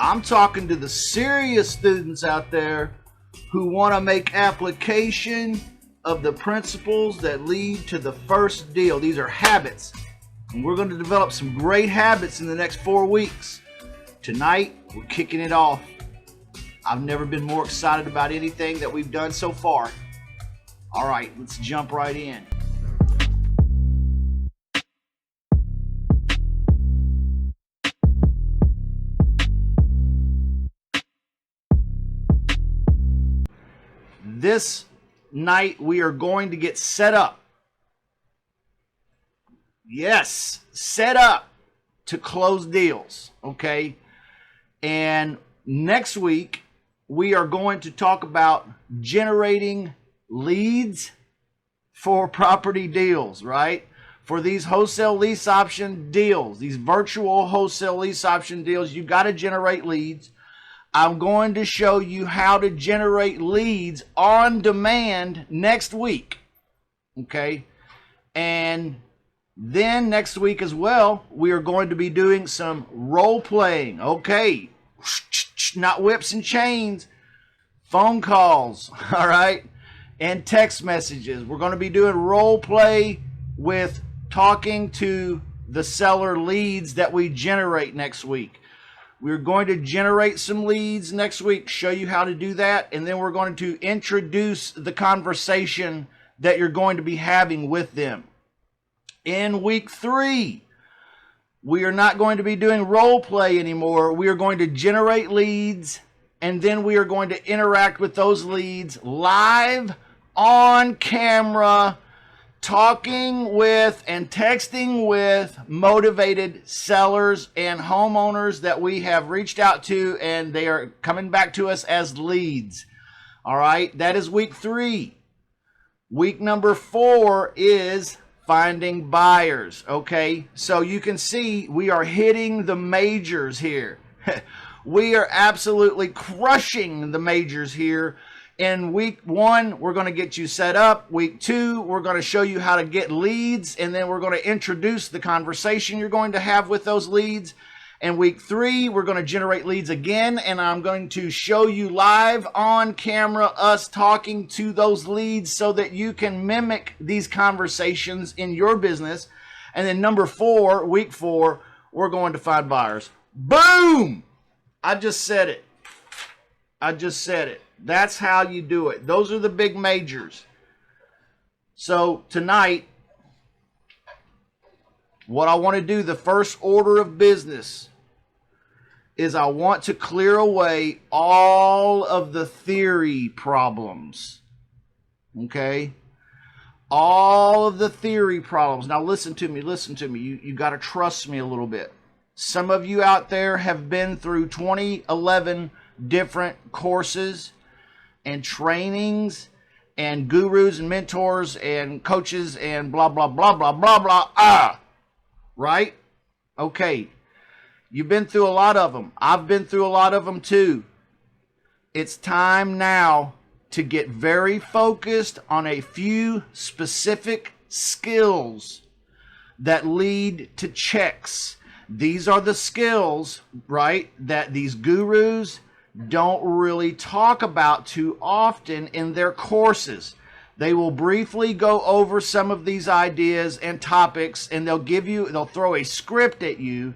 I'm talking to the serious students out there who want to make application of the principles that lead to the first deal. These are habits, and we're going to develop some great habits in the next 4 weeks. Tonight, we're kicking it off. I've never been more excited about anything that we've done so far. All right, let's jump right in. This night, we are going to get set up. Yes, set up to close deals, okay? And next week, we are going to talk about generating leads for property deals, right? For these wholesale lease option deals, these virtual wholesale lease option deals, you got to generate leads. I'm going to show you how to generate leads on demand next week, okay? And then next week as well, we are going to be doing some role playing, okay? Not whips and chains, phone calls, all right? And text messages. We're going to be doing role play with talking to the seller leads that we generate next week. We're going to generate some leads next week, show you how to do that, and then we're going to introduce the conversation that you're going to be having with them. In week 3, we are not going to be doing role play anymore. We are going to generate leads, and then we are going to interact with those leads live on camera, talking with and texting with motivated sellers and homeowners that we have reached out to, and they are coming back to us as leads. All right, that is week 3. Week number 4 is finding buyers, okay? So you can see we are hitting the majors here. We are absolutely crushing the majors here. In week 1, we're going to get you set up. Week 2, we're going to show you how to get leads, and then we're going to introduce the conversation you're going to have with those leads. And week 3, we're going to generate leads again, and I'm going to show you live on camera us talking to those leads so that you can mimic these conversations in your business. And then number 4, week 4, we're going to find buyers. Boom! I just said it. I just said it. That's how you do it. Those are the big majors. So tonight, what I want to do, the first order of business, is I want to clear away all of the theory problems. Okay? All of the theory problems. Now listen to me, listen to me. You got to trust me a little bit. Some of you out there have been through 2011 different courses and trainings and gurus and mentors and coaches and blah, blah, blah, blah, blah, blah, right? Okay. You've been through a lot of them. I've been through a lot of them too. It's time now to get very focused on a few specific skills that lead to checks. These are the skills, right, that these gurus don't really talk about too often in their courses. They will briefly go over some of these ideas and topics, and they'll throw a script at you,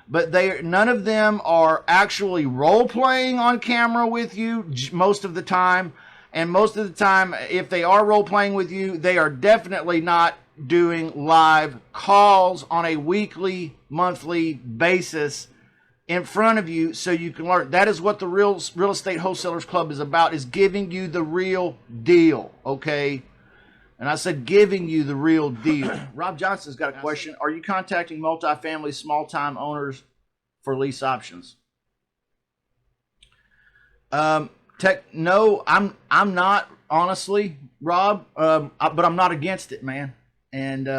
but none of them are actually role playing on camera with you most of the time. And most of the time, if they are role playing with you, they are definitely not doing live calls on a weekly, monthly basis in front of you so you can learn. That is what the Real Estate Wholesalers Club is about, is giving you the real deal, okay? And I said giving you the real deal. Rob Johnson's got a question. Are you contacting multifamily small-time owners for lease options? No, I'm not, honestly, Rob, but I'm not against it, man. And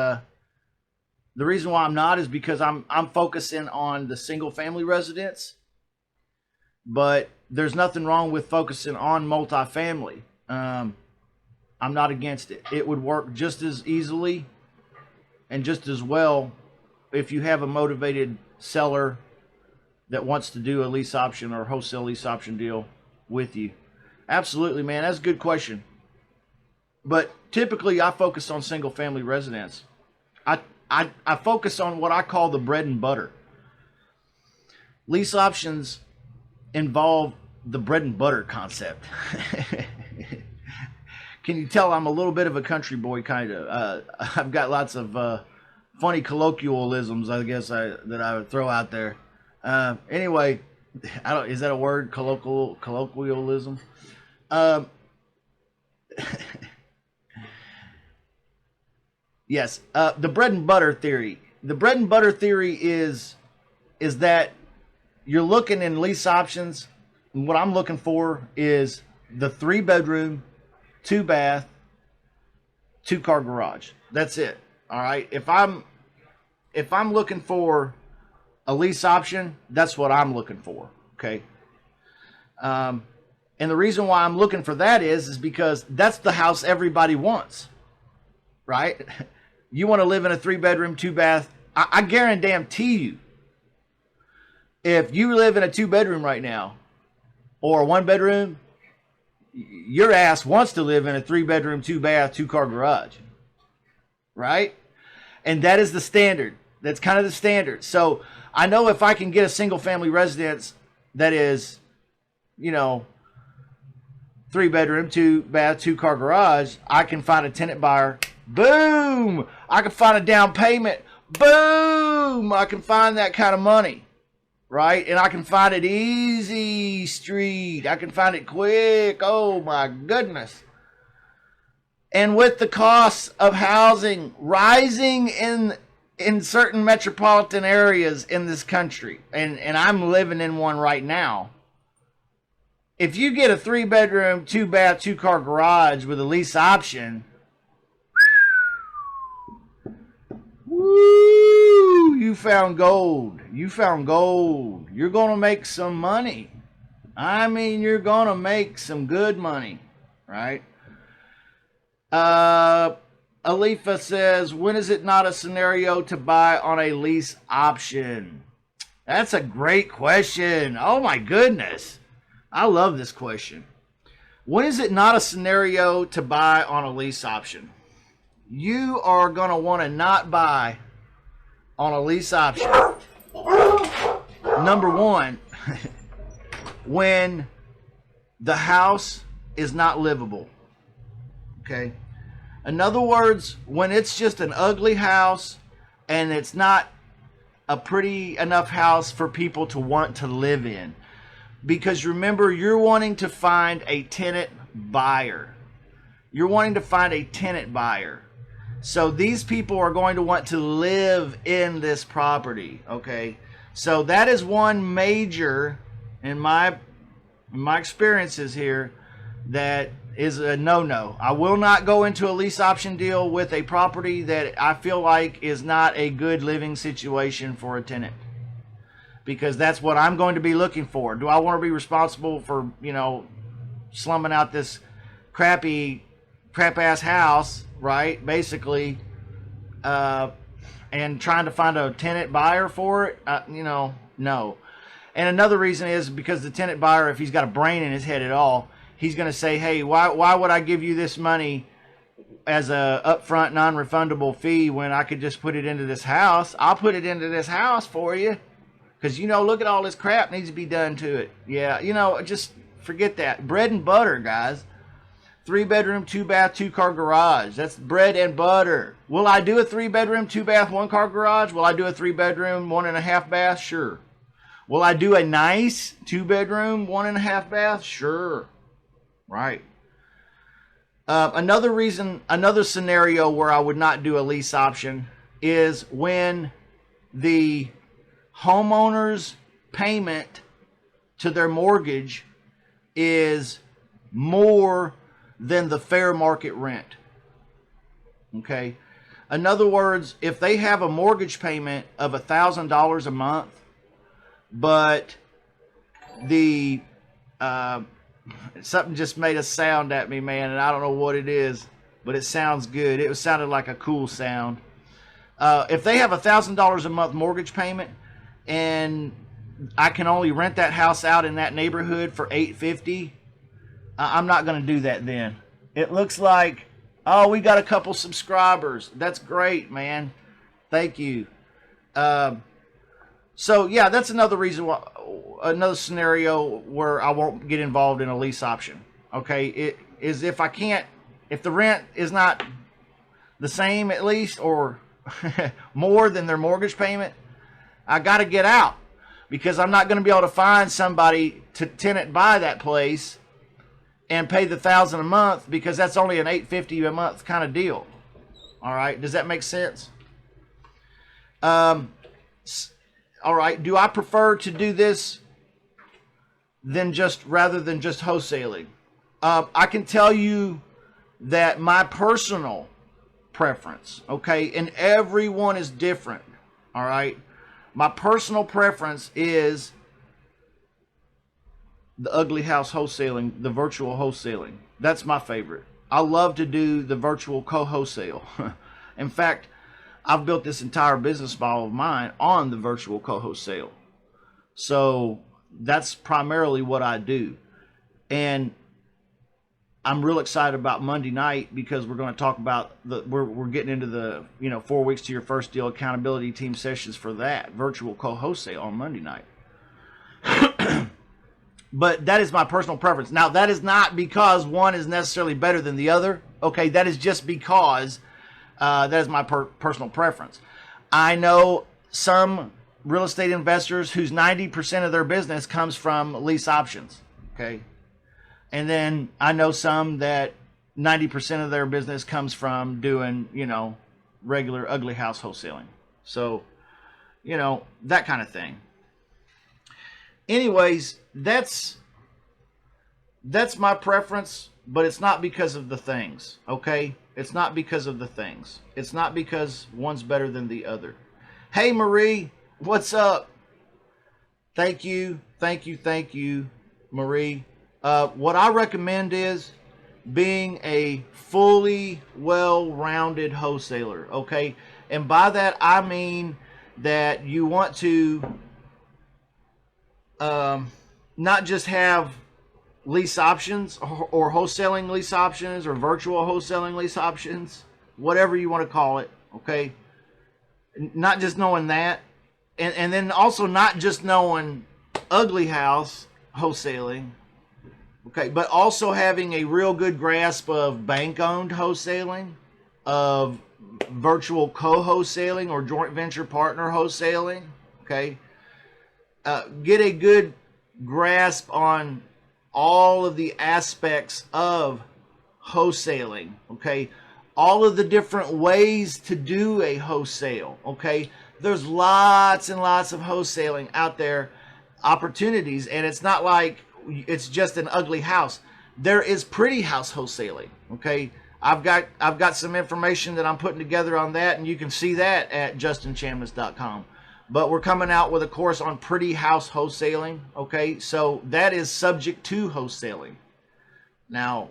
the reason why I'm not is because I'm focusing on the single family residents, but there's nothing wrong with focusing on multifamily. I'm not against it. It would work just as easily and just as well if you have a motivated seller that wants to do a lease option or wholesale lease option deal with you? Absolutely, man. That's a good question. But typically I focus on single family residence. I focus on what I call the bread and butter. Lease options involve the bread and butter concept. Can you tell I'm a little bit of a country boy, kind of? I've got lots of funny colloquialisms, I guess, that I would throw out there. Anyway, is that a word? Colloquialism? Yes, the bread and butter theory. The bread and butter theory is that you're looking in lease options, and what I'm looking for is the 3-bedroom, 2-bath, 2-car garage. That's it. All right. If I'm looking for a lease option, that's what I'm looking for. Okay. And the reason why I'm looking for that is because that's the house everybody wants, right? You want to live in a 3-bedroom, 2-bath. I guarantee you, if you live in a 2-bedroom right now or a 1-bedroom, your ass wants to live in a 3-bedroom, 2-bath, 2-car garage, right? And that is the standard. That's kind of the standard. So I know if I can get a single family residence that is, 3-bedroom, 2-bath, 2-car garage, I can find a tenant buyer. Boom! I can find a down payment. Boom! I can find that kind of money, right? And I can find it easy street. I can find it quick. Oh my goodness. And with the costs of housing rising in certain metropolitan areas in this country, and I'm living in one right now, if you get a 3-bedroom, 2-bath, 2-car garage with a lease option, woo, you found gold. You found gold. You're going to make some money. I mean, you're going to make some good money, right? Alifa says, when is it not a scenario to buy on a lease option? That's a great question. Oh my goodness. I love this question. When is it not a scenario to buy on a lease option? You are going to want to not buy on a lease option. Number one, when the house is not livable. Okay. In other words, when it's just an ugly house and it's not a pretty enough house for people to want to live in. Because remember, you're wanting to find a tenant buyer. You're wanting to find a tenant buyer. So these people are going to want to live in this property, okay? So that is one major, in my experiences here, that is a no-no. I will not go into a lease option deal with a property that I feel like is not a good living situation for a tenant. Because that's what I'm going to be looking for. Do I want to be responsible for, slumming out this crap-ass house, right, basically, and trying to find a tenant buyer for it? No. And another reason is because the tenant buyer, if he's got a brain in his head at all, he's going to say, hey, why would I give you this money as a upfront non-refundable fee when I could just put it into this house? I'll put it into this house for you. Because, look at all this crap needs to be done to it. Yeah, just forget that. Bread and butter, guys. 3-bedroom, 2-bath, 2-car garage. That's bread and butter. Will I do a 3-bedroom, 2-bath, 1-car garage? Will I do a 3-bedroom, 1.5 bath? Sure. Will I do a nice 2-bedroom, 1.5 bath? Sure. Right. Another scenario where I would not do a lease option is when the homeowner's payment to their mortgage is more than the fair market rent. Okay. In other words, if they have a mortgage payment of $1,000 a month, but the something just made a sound at me, man, and I don't know what it is, but it sounds good. It sounded like a cool sound. If they have $1,000 a month mortgage payment and I can only rent that house out in that neighborhood for $850, I'm not going to do that then. It looks like, oh, we got a couple subscribers. That's great, man. Thank you. So yeah, that's another reason why, another scenario where I won't get involved in a lease option. Okay, it is if the rent is not the same at least, or more than their mortgage payment, I got to get out, because I'm not going to be able to find somebody to tenant buy that place and pay the $1,000 a month, because that's only an $850 a month kind of deal. All right, does that make sense? All right, do I prefer to do this rather than just wholesaling? I can tell you that my personal preference, okay, and everyone is different, all right? My personal preference is the ugly house wholesaling, the virtual wholesaling. That's my favorite. I love to do the virtual co-wholesale. In fact, I've built this entire business model of mine on the virtual co-wholesale. So that's primarily what I do. And I'm real excited about Monday night, because we're going to talk about we're getting into the 4 weeks to your first deal accountability team sessions for that virtual co-wholesale on Monday night. But that is my personal preference. Now, that is not because one is necessarily better than the other. Okay, that is just because that is my personal preference. I know some real estate investors whose 90% of their business comes from lease options. Okay. And then I know some that 90% of their business comes from doing, regular ugly house wholesaling. So, that kind of thing. Anyways, that's my preference, but it's not because of the things, okay? It's not because of the things. It's not because one's better than the other. Hey, Marie, what's up? Thank you, Marie. What I recommend is being a fully well-rounded wholesaler, okay? And by that, I mean that you want to not just have lease options or wholesaling lease options or virtual wholesaling lease options, whatever you want to call it, okay? Not just knowing that, and then also not just knowing ugly house wholesaling, okay, but also having a real good grasp of bank-owned wholesaling, of virtual co-wholesaling or joint venture partner wholesaling, okay? Get a good grasp on all of the aspects of wholesaling, okay? All of the different ways to do a wholesale, okay? There's lots and lots of wholesaling out there, opportunities, and it's not like it's just an ugly house. There is pretty house wholesaling, okay? I've got some information that I'm putting together on that, and you can see that at justinchambliss.com. But we're coming out with a course on pretty house wholesaling, okay? So that is subject to wholesaling. Now,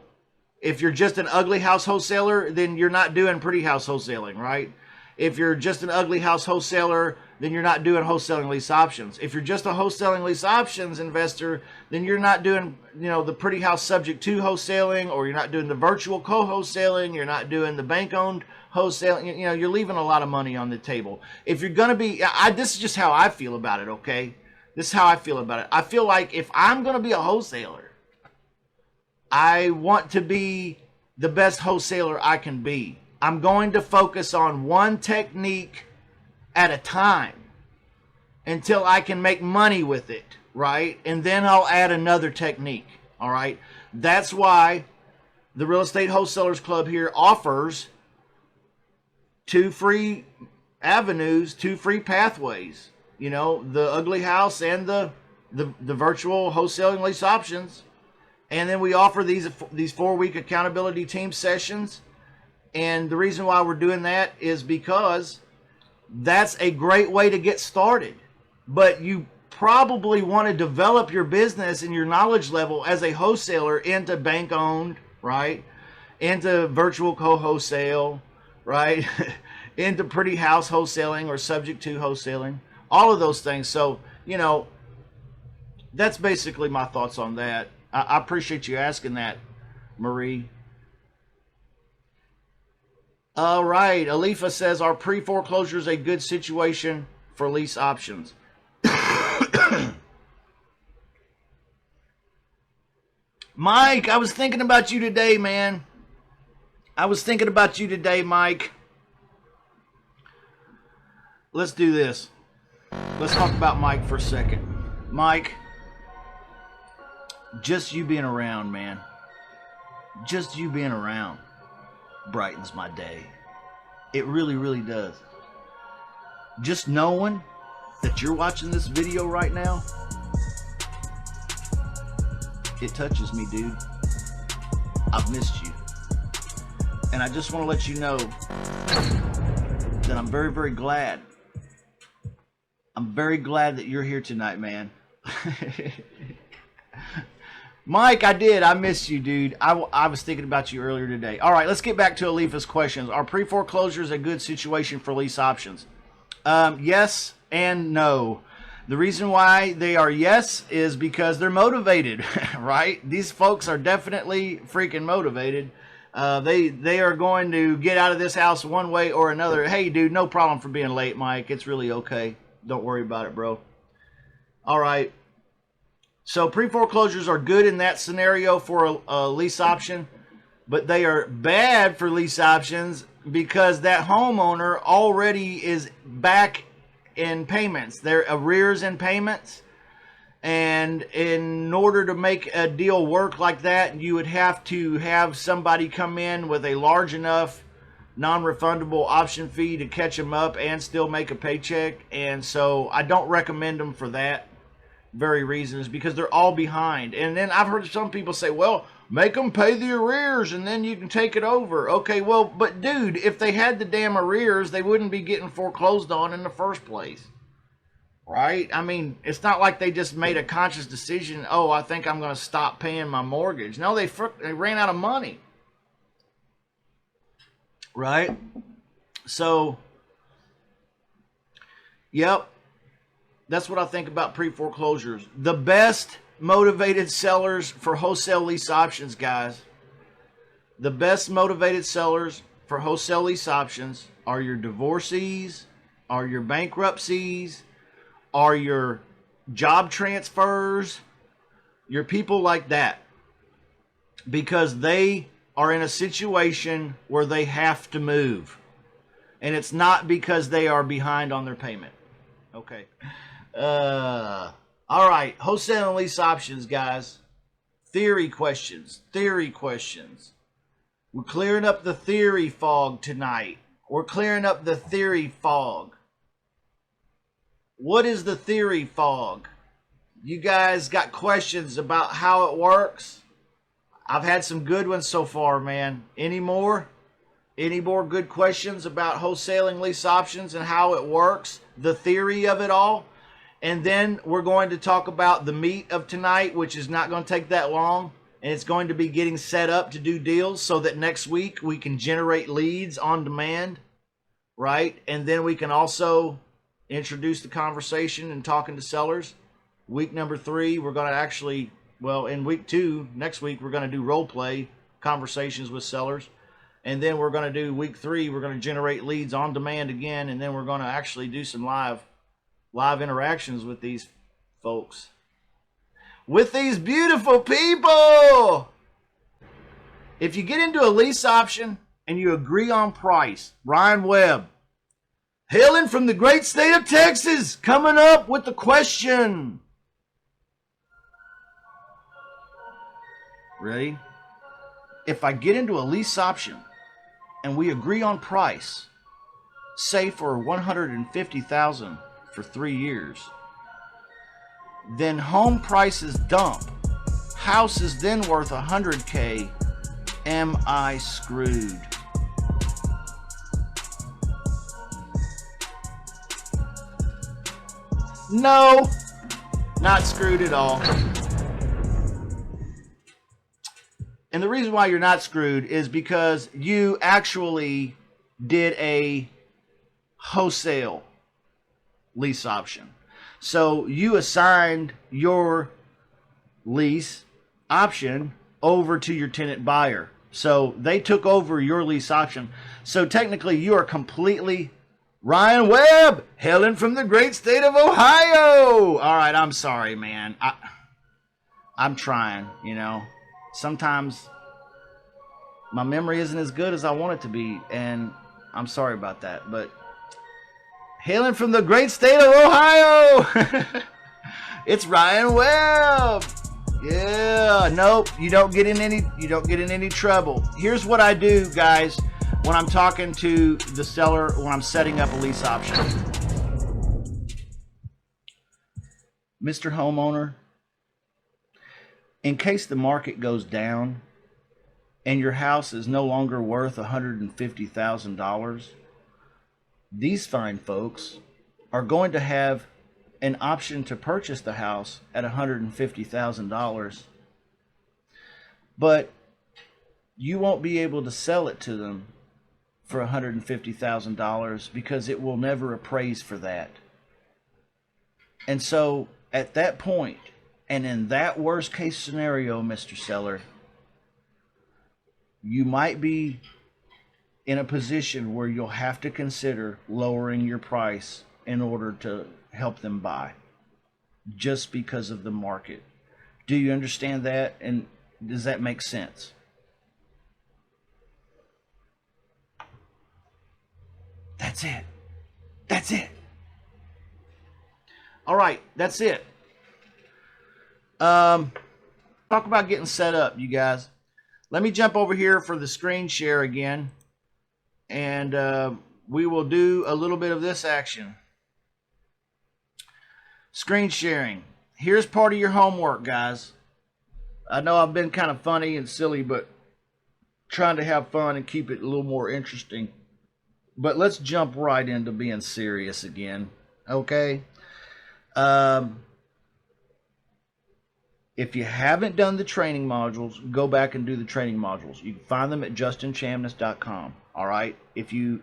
if you're just an ugly house wholesaler, then you're not doing pretty house wholesaling, right? If you're just an ugly house wholesaler, then you're not doing wholesaling lease options. If you're just a wholesaling lease options investor, then you're not doing, the pretty house subject to wholesaling, or you're not doing the virtual co-wholesaling, you're not doing the bank-owned wholesaling. You're leaving a lot of money on the table. If you're going to be, this is just how I feel about it, okay? This is how I feel about it. I feel like if I'm going to be a wholesaler, I want to be the best wholesaler I can be. I'm going to focus on one technique at a time until I can make money with it, right? And then I'll add another technique, all right? That's why the Real Estate Wholesalers Club here offers 2 free avenues, 2 free pathways, the ugly house and the virtual wholesaling lease options. And then we offer these 4-week accountability team sessions. And the reason why we're doing that is because that's a great way to get started. But you probably want to develop your business and your knowledge level as a wholesaler into bank-owned, right? Into virtual co-wholesale, right? Into pretty house wholesaling or subject to wholesaling. All of those things. So, that's basically my thoughts on that. I appreciate you asking that, Marie. All right. Alifa says, are pre-foreclosures a good situation for lease options? Mike, I was thinking about you today, man. I was thinking about you today, Mike. Let's do this. Let's talk about Mike for a second. Mike, just you being around, man. Just you being around brightens my day. It really, really does. Just knowing that you're watching this video right now, it touches me, dude. I've missed you. And I just want to let you know that I'm very, very glad. I'm very glad that you're here tonight, man. Mike, I missed you, dude. I was thinking about you earlier today. All right, let's get back to Alifa's questions. Are pre-foreclosures a good situation for lease options? Yes and no. The reason why they are yes is because they're motivated, right? These folks are definitely freaking motivated. They are going to get out of this house one way or another. Hey, dude, no problem for being late, Mike. It's really okay. Don't worry about it, bro. All right. So pre-foreclosures are good in that scenario for a lease option, but they are bad for lease options because that homeowner already is back in payments. They're arrears in payments. And in order to make a deal work like that, you would have to have somebody come in with a large enough non-refundable option fee to catch them up and still make a paycheck. And so I don't recommend them for that very reasons, because they're all behind. And then I've heard some people say, well, make them pay the arrears and then you can take it over. Okay, well, but dude, if they had the damn arrears, they wouldn't be getting foreclosed on in the first place. Right? I mean, it's not like they just made a conscious decision, oh, I think I'm going to stop paying my mortgage. No, they ran out of money. Right? So, yep. That's what I think about pre-foreclosures. The best motivated sellers for wholesale lease options, guys. The best motivated sellers for wholesale lease options are your divorcees, are your bankruptcies, are your job transfers, your people like that. Because they are in a situation where they have to move. And it's not because they are behind on their payment. Okay. All right. Wholesale and lease options, guys. Theory questions. Theory questions. We're clearing up the theory fog tonight. We're clearing up the theory fog. What is the theory fog? You guys got questions about how it works? I've had some good ones so far, man. Any more? Any more good questions about wholesaling lease options and how it works? The theory of it all? And then we're going to talk about the meat of tonight, which is not going to take that long. And it's going to be getting set up to do deals so that next week we can generate leads on demand, right? And then we can also introduce the conversation and talking to sellers. Week number 3, we're going to actually, well, in week 2, next week, we're going to do role play conversations with sellers. And then we're going to do week 3, we're going to generate leads on demand again. And then we're going to actually do some live interactions with these folks. With these beautiful people. If you get into a lease option and you agree on price, Ryan Webb, hailing from the great state of Texas, coming up with the question. Ready? If I get into a lease option and we agree on price, say for $150,000 for 3 years, then home prices dump. House is then worth $100K. Am I screwed? No, not screwed at all. And the reason why you're not screwed is because you actually did a wholesale lease option. So you assigned your lease option over to your tenant buyer. So they took over your lease option. So technically you are completely Ryan Webb, hailing from the great state of Ohio. All right, I'm sorry, man. I'm trying, you know. Sometimes my memory isn't as good as I want it to be, and I'm sorry about that. But hailing from the great state of Ohio, it's Ryan Webb. Yeah, nope, you don't get in any trouble. Here's what I do, guys, when I'm talking to the seller, when I'm setting up a lease option. Mr. Homeowner, in case the market goes down and your house is no longer worth $150,000, these fine folks are going to have an option to purchase the house at $150,000, but you won't be able to sell it to them for $150,000 because it will never appraise for that. And so at that point, and in that worst case scenario, Mr. Seller, you might be in a position where you'll have to consider lowering your price in order to help them buy, just because of the market. Do you understand that? And does that make sense? That's it. That's it. All right, that's it. Talk about getting set up, you guys. Let me jump over here for the screen share again, and we will do a little bit of this action. Screen sharing. Here's part of your homework, guys. I know I've been kind of funny and silly, but trying to have fun and keep it a little more interesting. But let's jump right into being serious again, okay? If you haven't done the training modules, go back and do the training modules. You can find them at justinchamness.com, all right? If you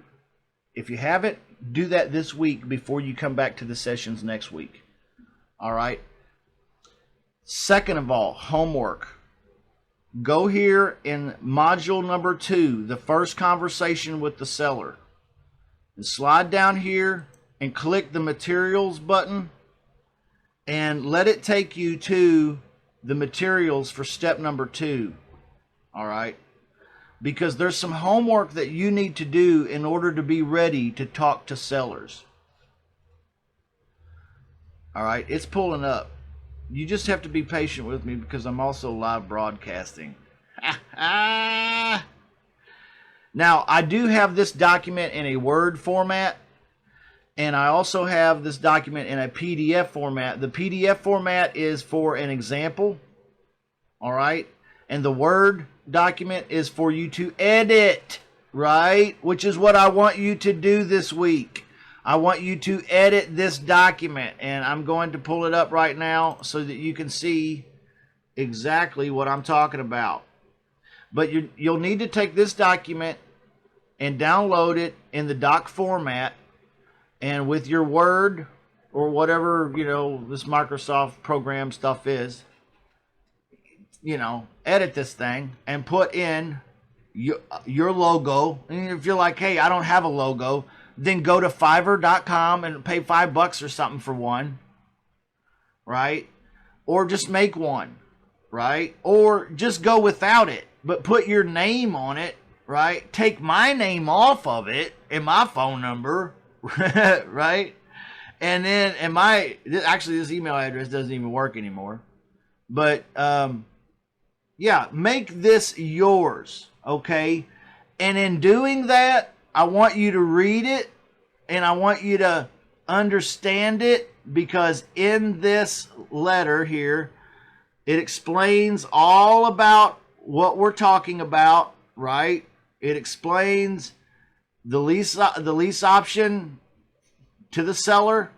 haven't, do that this week before you come back to the sessions next week. All right. Second of all, homework. Go here in module number 2, the first conversation with the seller. And slide down here and click the materials button and let it take you to the materials for step number 2. All right. Because there's some homework that you need to do in order to be ready to talk to sellers. All right, it's pulling up. You just have to be patient with me because I'm also live broadcasting. Now, I do have this document in a Word format, and I also have this document in a PDF format. The PDF format is for an example, all right? And the Word document is for you to edit, right? Which is what I want you to do this week. I want you to edit this document, and I'm going to pull it up right now so that you can see exactly what I'm talking about. But you'll need to take this document and download it in the doc format, and with your Word or whatever, you know, this Microsoft program stuff is, you know, edit this thing and put in your logo. And if you're like, hey, I don't have a logo, then go to Fiverr.com and pay $5 or something for one, right? Or just make one, right? Or just go without it, but put your name on it, right? Take my name off of it and my phone number, right? And then, actually this email address doesn't even work anymore. But, yeah, make this yours, okay? And in doing that, I want you to read it, and I want you to understand it, because in this letter here, it explains all about what we're talking about, right? It explains the lease option to the seller,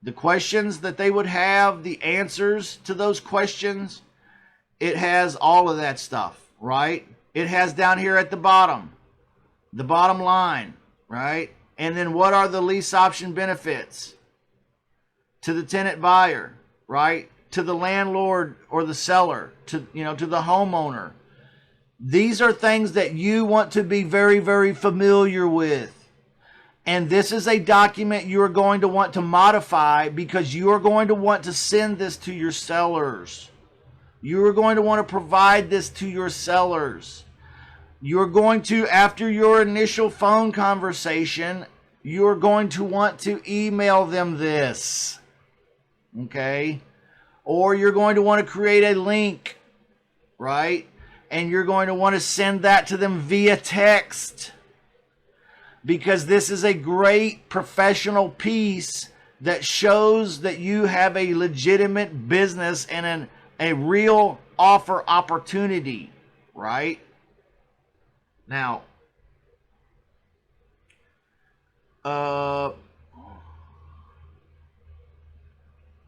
the questions that they would have, the answers to those questions. It has all of that stuff, right? It has down here at the bottom line, right? And then what are the lease option benefits to the tenant buyer, right? to the landlord or the seller, to the homeowner. These are things that you want to be very, very familiar with. And this is a document you are going to want to modify, because you are going to want to send this to your sellers. You are going to want to provide this to your sellers. You're going to, after your initial phone conversation, you're going to want to email them this. Okay? Or you're going to want to create a link, right? And you're going to want to send that to them via text, because this is a great professional piece that shows that you have a legitimate business and a real offer opportunity, right? Now,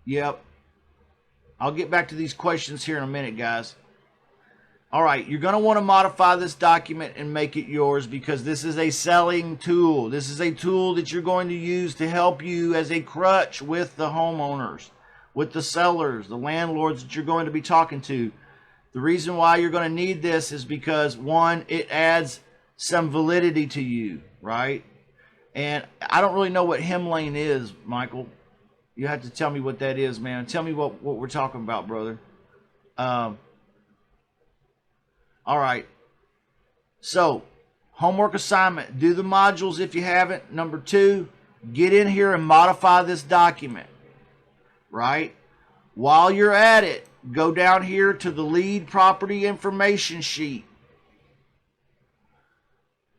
yep. I'll get back to these questions here in a minute, guys. All right, you're going to want to modify this document and make it yours, because this is a selling tool. This is a tool that you're going to use to help you as a crutch with the homeowners, with the sellers, the landlords that you're going to be talking to. The reason why you're going to need this is because, one, it adds some validity to you, right? And I don't really know what hem lane is, Michael. You have to tell me what that is, man. Tell me what we're talking about, brother. All right. So, homework assignment. Do the modules if you haven't. Number 2, get in here and modify this document, right? While you're at it, go down here to the lead property information sheet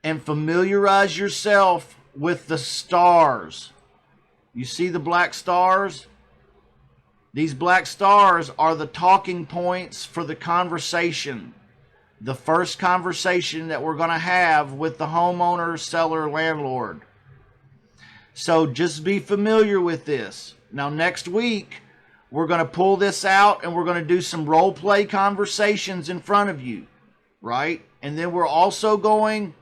and familiarize yourself with the stars. You see the black stars? These black stars are the talking points for the conversation. The first conversation that we're going to have with the homeowner, seller, landlord. So just be familiar with this. Now next week, we're going to pull this out and we're going to do some role play conversations in front of you, right? And then we're also going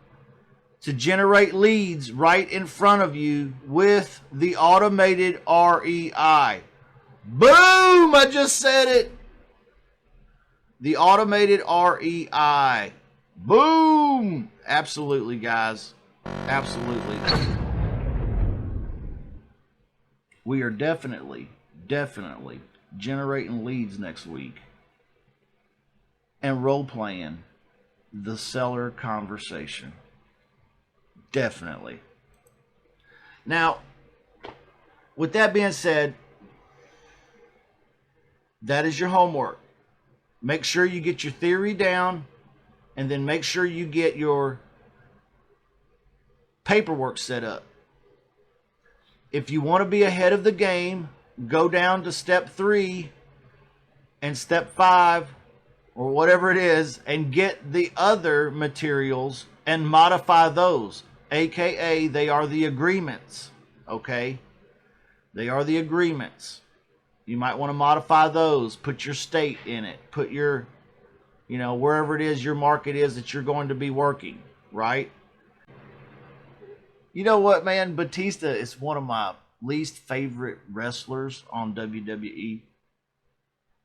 to generate leads right in front of you with the automated REI. Boom! I just said it. The automated REI. Boom! Absolutely, guys. Absolutely. We are definitely generating leads next week and role-playing the seller conversation. Definitely. Now, with that being said, that is your homework. Make sure you get your theory down, and then make sure you get your paperwork set up. If you want to be ahead of the game, go down to step 3 and step 5 or whatever it is, and get the other materials and modify those. AKA, they are the agreements. Okay? They are the agreements. You might want to modify those. Put your state in it. Put your, wherever it is your market is that you're going to be working, right? You know what, man? Batista is one of my least favorite wrestlers on WWE.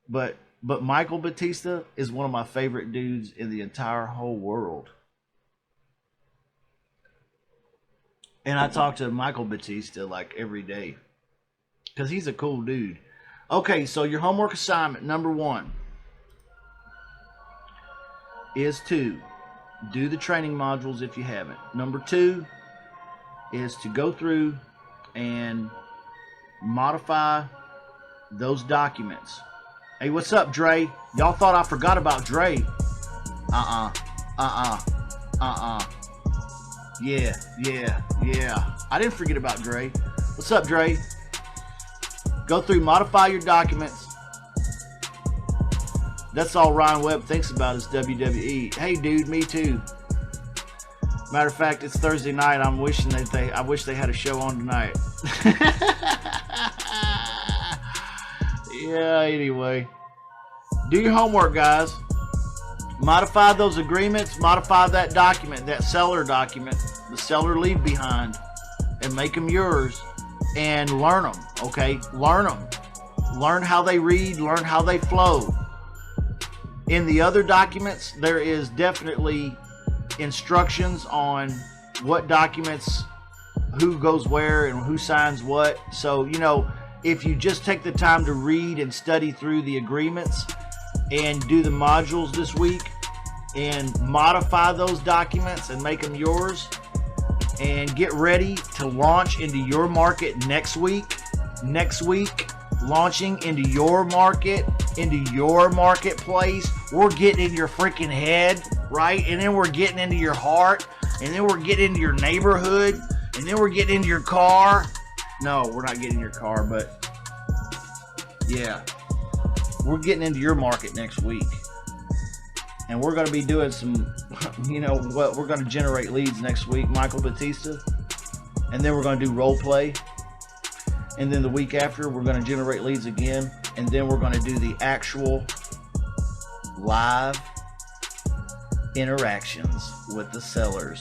But Michael Batista is one of my favorite dudes in the entire whole world. And I talk to Michael Batista like every day, because he's a cool dude. Okay, so your homework assignment, number 1, is to do the training modules if you haven't. Number 2 is to go through and modify those documents. Hey, what's up, Dre? Y'all thought I forgot about Dre. Yeah. I didn't forget about Dre. What's up, Dre? Go through, modify your documents. That's all Ryan Webb thinks about is WWE. Hey, dude, me too. Matter of fact, it's Thursday night. I'm wishing that I wish they had a show on tonight. Yeah, anyway. Do your homework, guys. Modify those agreements. Modify that document, that seller document, the seller leave behind, and make them yours. And learn them, okay? Learn them. Learn how they read, learn how they flow. In the other documents, there is definitely instructions on what documents, who goes where and who signs what. So, you know, if you just take the time to read and study through the agreements and do the modules this week and modify those documents and make them yours and get ready to launch into your market next week, launching into your market, into your marketplace. We're getting in your freaking head, right? And then we're getting into your heart, and then we're getting into your neighborhood, and then we're getting into your car. No, we're not getting in your car, but yeah, we're getting into your market next week. And we're going to be doing some, you know what, we're going to generate leads next week, Michael Batista. And then we're going to do role play. And then the week after, we're going to generate leads again. And then we're going to do the actual live interactions with the sellers.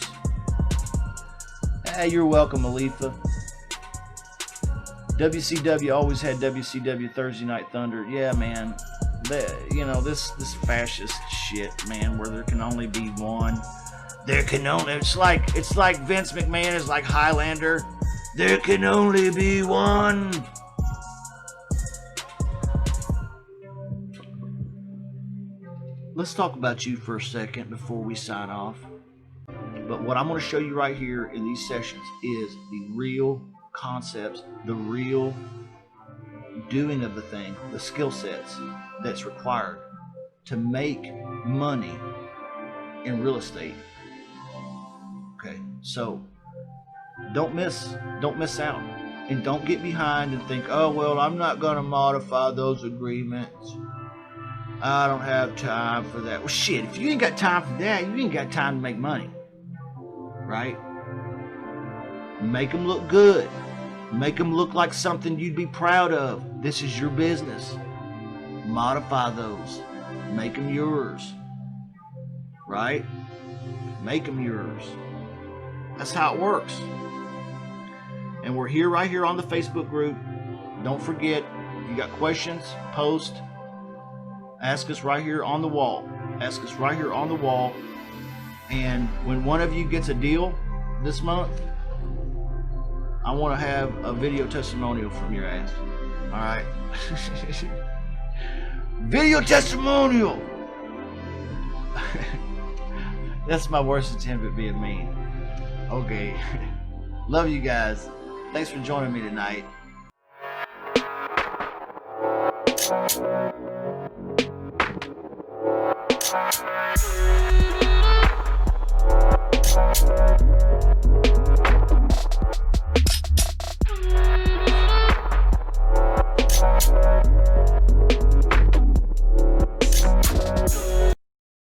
Hey, you're welcome, Alifa. WCW always had WCW Thursday Night Thunder. Yeah, man. You know, this fascist shit, man, where there can only be one. There can only, it's like Vince McMahon is like Highlander. There can only be one. Let's talk about you for a second before we sign off. But what I'm going to show you right here in these sessions is the real concepts, the real doing of the thing, the skill sets that's required to make money in real estate. Okay, so don't miss out, and don't get behind and think, oh well, I'm not going to modify those agreements. I don't have time for that. Well, shit, if you ain't got time for that, you ain't got time to make money, right? Make them look good. Make them look like something you'd be proud of. This is your business. Modify those. Make them yours. Right? Make them yours. That's how it works. And we're here, right here on the Facebook group. Don't forget, if you got questions, post. Ask us right here on the wall. Ask us right here on the wall. And when one of you gets a deal this month, I want to have a video testimonial from your ass. All right? Video testimonial! That's my worst attempt at being mean. Okay. Love you guys. Thanks for joining me tonight.